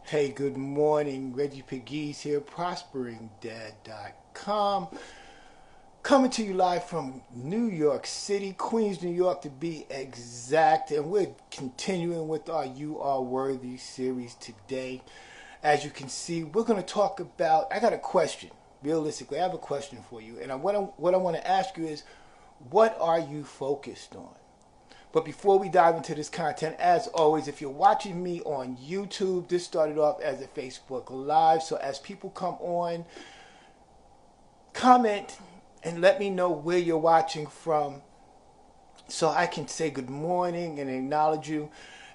Hey, good morning. Reggie Pegues here, prosperingdad.com. Coming to you live from New York City, Queens, New York to be exact. And we're continuing with our You Are Worthy series today. As you can see, we're going to talk about, I got a question. Realistically, I have a question for you. And what I want to ask you is, what are you focused on? But before we dive into this content, as always, if you're watching me on YouTube, this started off as a Facebook Live. So as people come on, comment and let me know where you're watching from so I can say good morning and acknowledge you.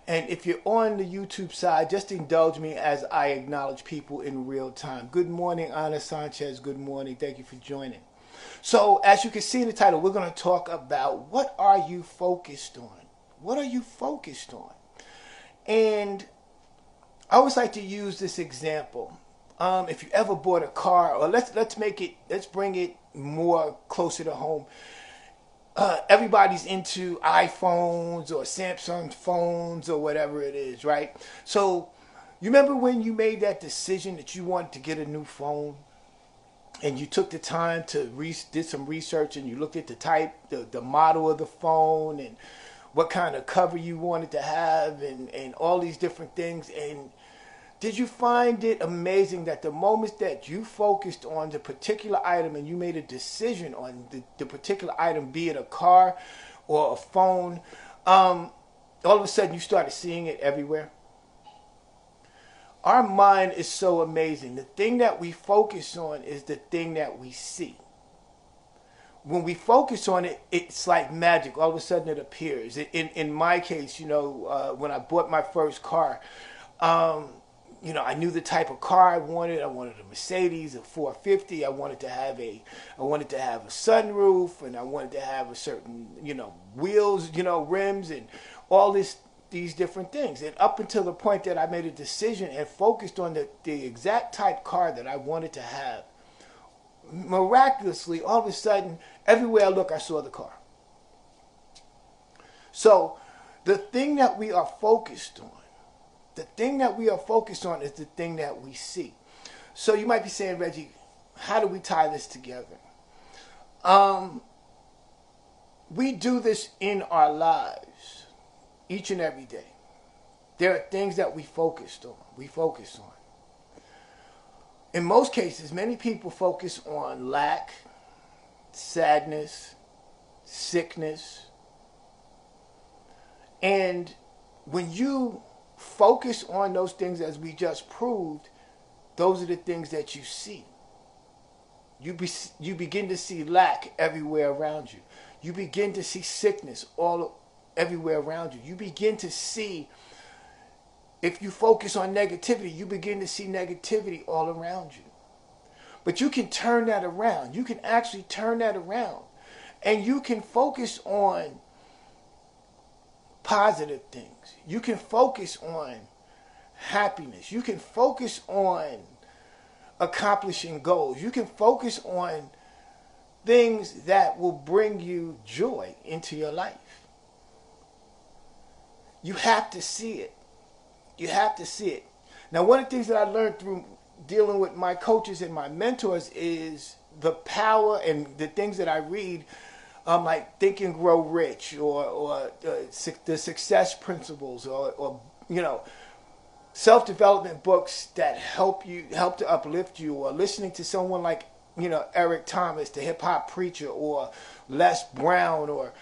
And if you're on the YouTube side, just indulge me as I acknowledge people in real time. Good morning, Ana Sanchez. Good morning. Thank you for joining. So as you can see in the title, we're going to talk about what are you focused on? What are you focused on? And I always like to use this example. If you ever bought a car, or let's bring it more closer to home. Everybody's into iPhones or Samsung phones or whatever it is, right? So you remember when you made that decision that you wanted to get a new phone? And you took the time to did some research and you looked at the model of the phone and what kind of cover you wanted to have and all these different things. And did you find it amazing that the moment that you focused on the particular item and you made a decision on the particular item, be it a car or a phone, all of a sudden you started seeing it everywhere? Our mind is so amazing. The thing that we focus on is the thing that we see. When we focus on it, it's like magic. All of a sudden it appears. In my case, when I bought my first car, I knew the type of car I wanted. I wanted a Mercedes, a 450. I wanted to have a sunroof, and I wanted to have a certain, wheels, rims, and all these different things. And up until the point that I made a decision and focused on the exact type car that I wanted to have, miraculously, all of a sudden, everywhere I look, I saw the car. So the thing that we are focused on, is the thing that we see. So you might be saying, Reggie, how do we tie this together? We do this in our lives each and every day. There are things that we focus on. In most cases, many people focus on lack, sadness, sickness. And when you focus on those things, as we just proved, those are the things that you see. You begin to see lack everywhere around you. You begin to see sickness everywhere around you. You begin to see, if you focus on negativity, you begin to see negativity all around you. But you can turn that around. You can actually turn that around. And you can focus on positive things. You can focus on happiness. You can focus on accomplishing goals. You can focus on things that will bring you joy into your life. You have to see it. You have to see it. Now, one of the things that I learned through dealing with my coaches and my mentors is the power and the things that I read, like Think and Grow Rich or the Success Principles or self-development books that help to uplift you, or listening to someone like, Eric Thomas, the hip hop preacher, or Les Brown, or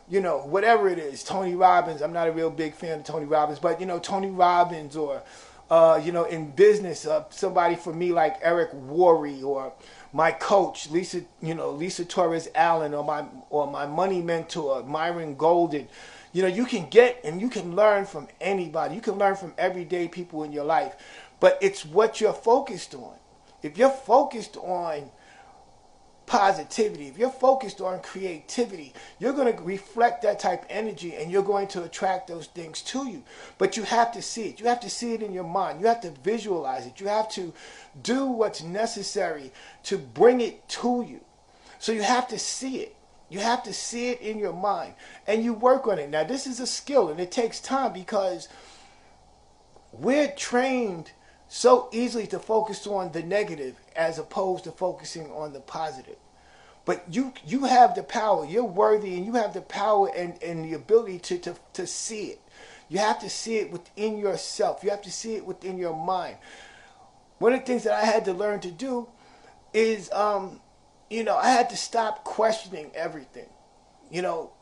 whatever it is, Tony Robbins. I'm not a real big fan of Tony Robbins, but Tony Robbins, or in business, somebody for me like Eric Worre, or my coach Lisa Torres Allen, or my money mentor Myron Golden. You can get and you can learn from anybody. You can learn from everyday people in your life, but it's what you're focused on. If you're focused on positivity, if you're focused on creativity, you're going to reflect that type of energy and you're going to attract those things to you. But you have to see it. You have to see it in your mind. You have to visualize it. You have to do what's necessary to bring it to you. So you have to see it. You have to see it in your mind and you work on it. Now, this is a skill, and it takes time because we're trained, so easily to focus on the negative as opposed to focusing on the positive. But you have the power. You're worthy, and you have the power and the ability to see it. You have to see it within yourself. You have to see it within your mind. One of the things that I had to learn to do is, I had to stop questioning everything. You know,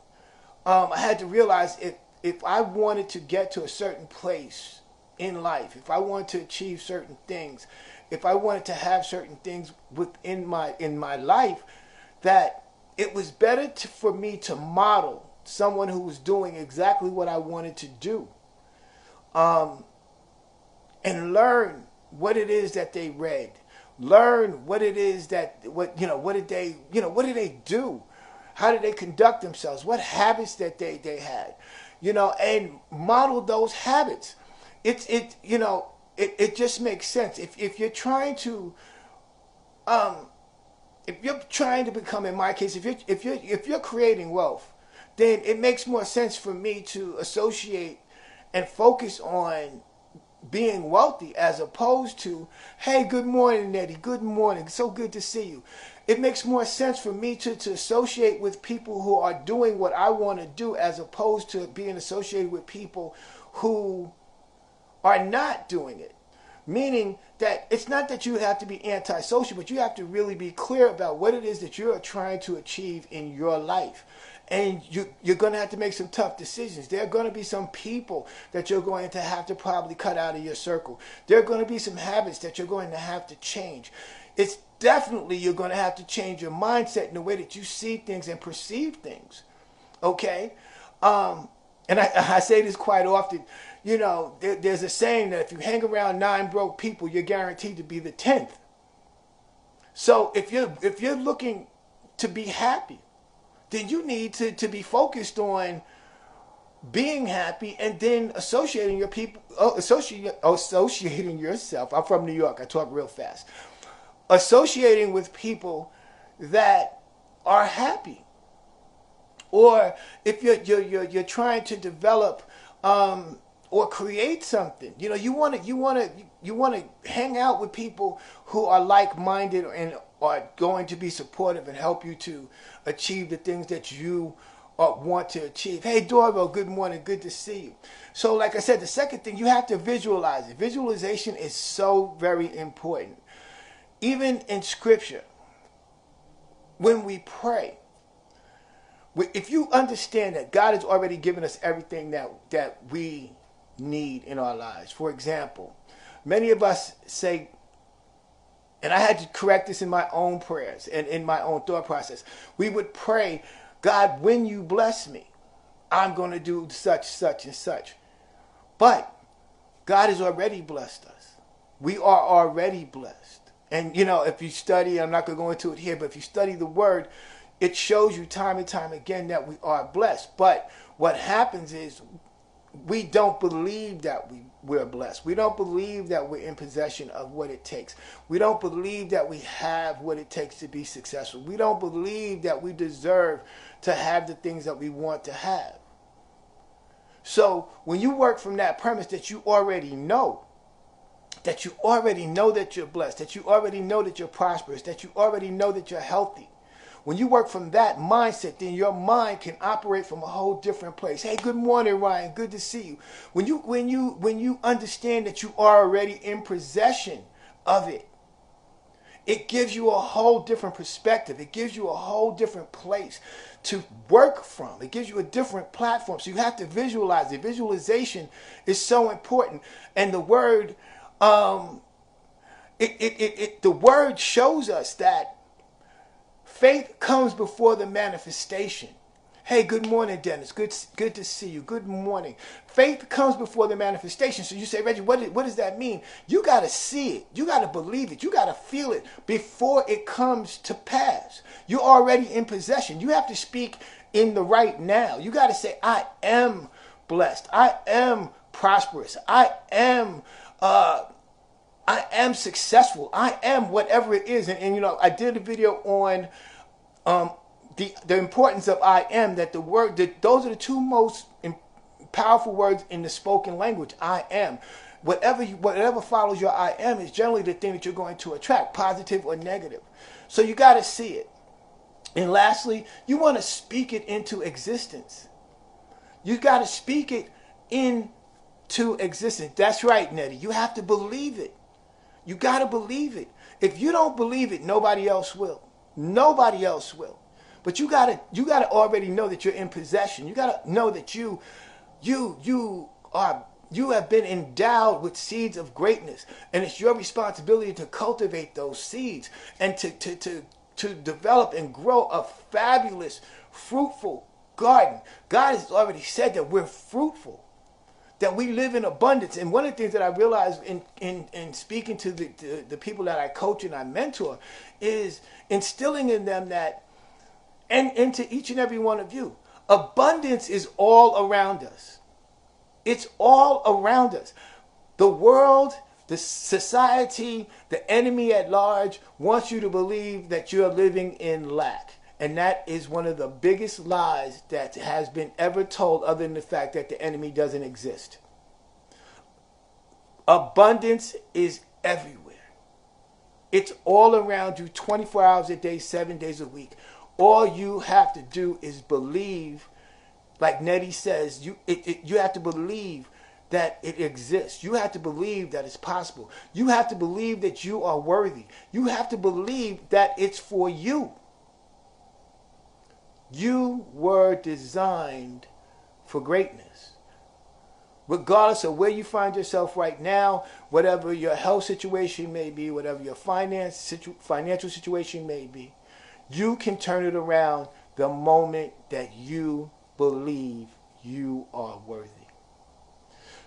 I had to realize if I wanted to get to a certain place in life, if I wanted to achieve certain things, if I wanted to have certain things within my life, that it was better for me to model someone who was doing exactly what I wanted to do, and learn what it is that they read, learn what it is that what did they do, how did they conduct themselves, what habits that they had, and model those habits. It just makes sense if you're trying to if you're trying to become, in my case, if you're creating wealth, then it makes more sense for me to associate and focus on being wealthy as opposed to, hey, good morning, Nettie, good morning, so good to see you. It makes more sense for me to associate with people who are doing what I want to do as opposed to being associated with people who are not doing it. Meaning that it's not that you have to be antisocial, but you have to really be clear about what it is that you're trying to achieve in your life. And you're going to have to make some tough decisions. There are going to be some people that you're going to have to probably cut out of your circle. There are going to be some habits that you're going to have to change. It's definitely you're going to have to change your mindset in the way that you see things and perceive things. Okay? And I say this quite often. There's a saying that if you hang around 9 broke people, you're guaranteed to be the 10th. So if you're looking to be happy, then you need to be focused on being happy and then associating yourself. I'm from New York. I talk real fast. Associating with people that are happy. Or if you're trying to develop or create something, you want to hang out with people who are like-minded and are going to be supportive and help you to achieve the things that you want to achieve. Hey, Dorval, good morning, good to see you. So, like I said, the second thing, you have to visualize it. Visualization is so very important. Even in Scripture, when we pray, if you understand that God has already given us everything that we need in our lives. For example, many of us say, and I had to correct this in my own prayers and in my own thought process, we would pray, God, when you bless me, I'm going to do such, such, and such. But God has already blessed us. We are already blessed. And, if you study, I'm not going to go into it here, but if you study the Word, it shows you time and time again that we are blessed. But what happens is we don't believe that we're blessed. We don't believe that we're in possession of what it takes. We don't believe that we have what it takes to be successful. We don't believe that we deserve to have the things that we want to have. So when you work from that premise that you already know that you're blessed, that you already know that you're prosperous, that you already know that you're healthy, when you work from that mindset, then your mind can operate from a whole different place. Hey, good morning, Ryan. Good to see you. When you understand that you are already in possession of it, it gives you a whole different perspective. It gives you a whole different place to work from. It gives you a different platform. So you have to visualize it. Visualization is so important. And the word, the word shows us that faith comes before the manifestation. Hey, good morning, Dennis. Good to see you. Good morning. Faith comes before the manifestation. So you say, Reggie, what does that mean? You got to see it. You got to believe it. You got to feel it before it comes to pass. You're already in possession. You have to speak in the right now. You got to say, I am blessed. I am prosperous. I am successful. I am whatever it is. And I did a video on the importance of I am, that those are the two most powerful words in the spoken language. I am. whatever follows your I am is generally the thing that you're going to attract, positive or negative. So you got to see it. And lastly, you want to speak it into existence. You got to speak it into existence. That's right, Nettie. You have to believe it. You got to believe it. If you don't believe it, nobody else will. Nobody else will. But you gotta already know that you're in possession. You gotta know that you have been endowed with seeds of greatness, and it's your responsibility to cultivate those seeds and to develop and grow a fabulous, fruitful garden. God has already said that we're fruitful, that we live in abundance. And one of the things that I realized in speaking to the people that I coach and I mentor is instilling in them that, and into each and every one of you, abundance is all around us. It's all around us. The world, the society, the enemy at large wants you to believe that you're living in lack. And that is one of the biggest lies that has been ever told, other than the fact that the enemy doesn't exist. Abundance is everywhere. It's all around you 24 hours a day, 7 days a week. All you have to do is believe, like Nettie says, you have to believe that it exists. You have to believe that it's possible. You have to believe that you are worthy. You have to believe that it's for you. You were designed for greatness. Regardless of where you find yourself right now, whatever your health situation may be, whatever your financial situation may be, you can turn it around the moment that you believe you are worthy.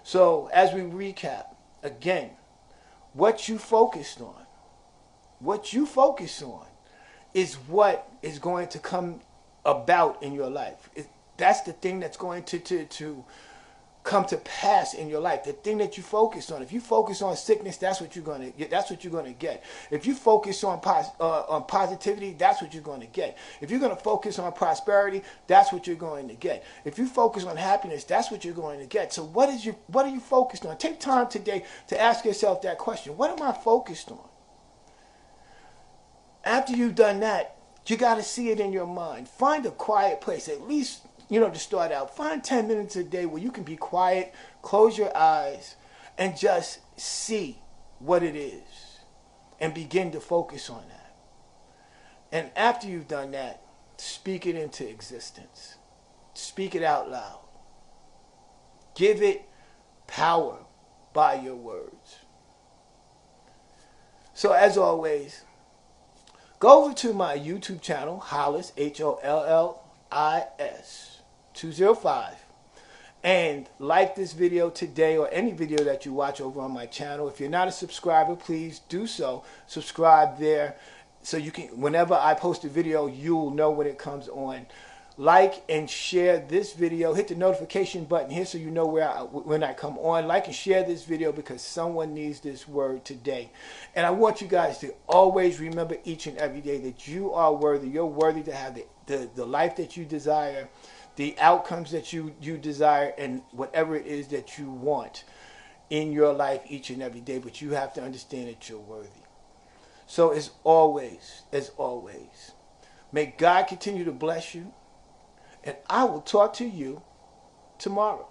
So as we recap, again, what you focus on is what is going to come about in your life. That's the thing that's going to come to pass in your life. The thing that you focus on. If you focus on sickness, that's what you're going to get. That's what you're going to get. If you focus on positivity, that's what you're going to get. If you're going to focus on prosperity, that's what you're going to get. If you focus on happiness, that's what you're going to get. So what are you focused on? Take time today to ask yourself that question. What am I focused on? After you've done that, you got to see it in your mind. Find a quiet place, at least, to start out. Find 10 minutes a day where you can be quiet, close your eyes, and just see what it is. And begin to focus on that. And after you've done that, speak it into existence. Speak it out loud. Give it power by your words. So as always, go over to my YouTube channel, Hollis, Hollis 205, and like this video today or any video that you watch over on my channel. If you're not a subscriber, please do so. Subscribe there so you can, whenever I post a video, you'll know when it comes on. Like and share this video. Hit the notification button here so you know when I come on. Like and share this video because someone needs this word today. And I want you guys to always remember each and every day that you are worthy. You're worthy to have the life that you desire, the outcomes that you desire, and whatever it is that you want in your life each and every day. But you have to understand that you're worthy. So as always, may God continue to bless you. And I will talk to you tomorrow.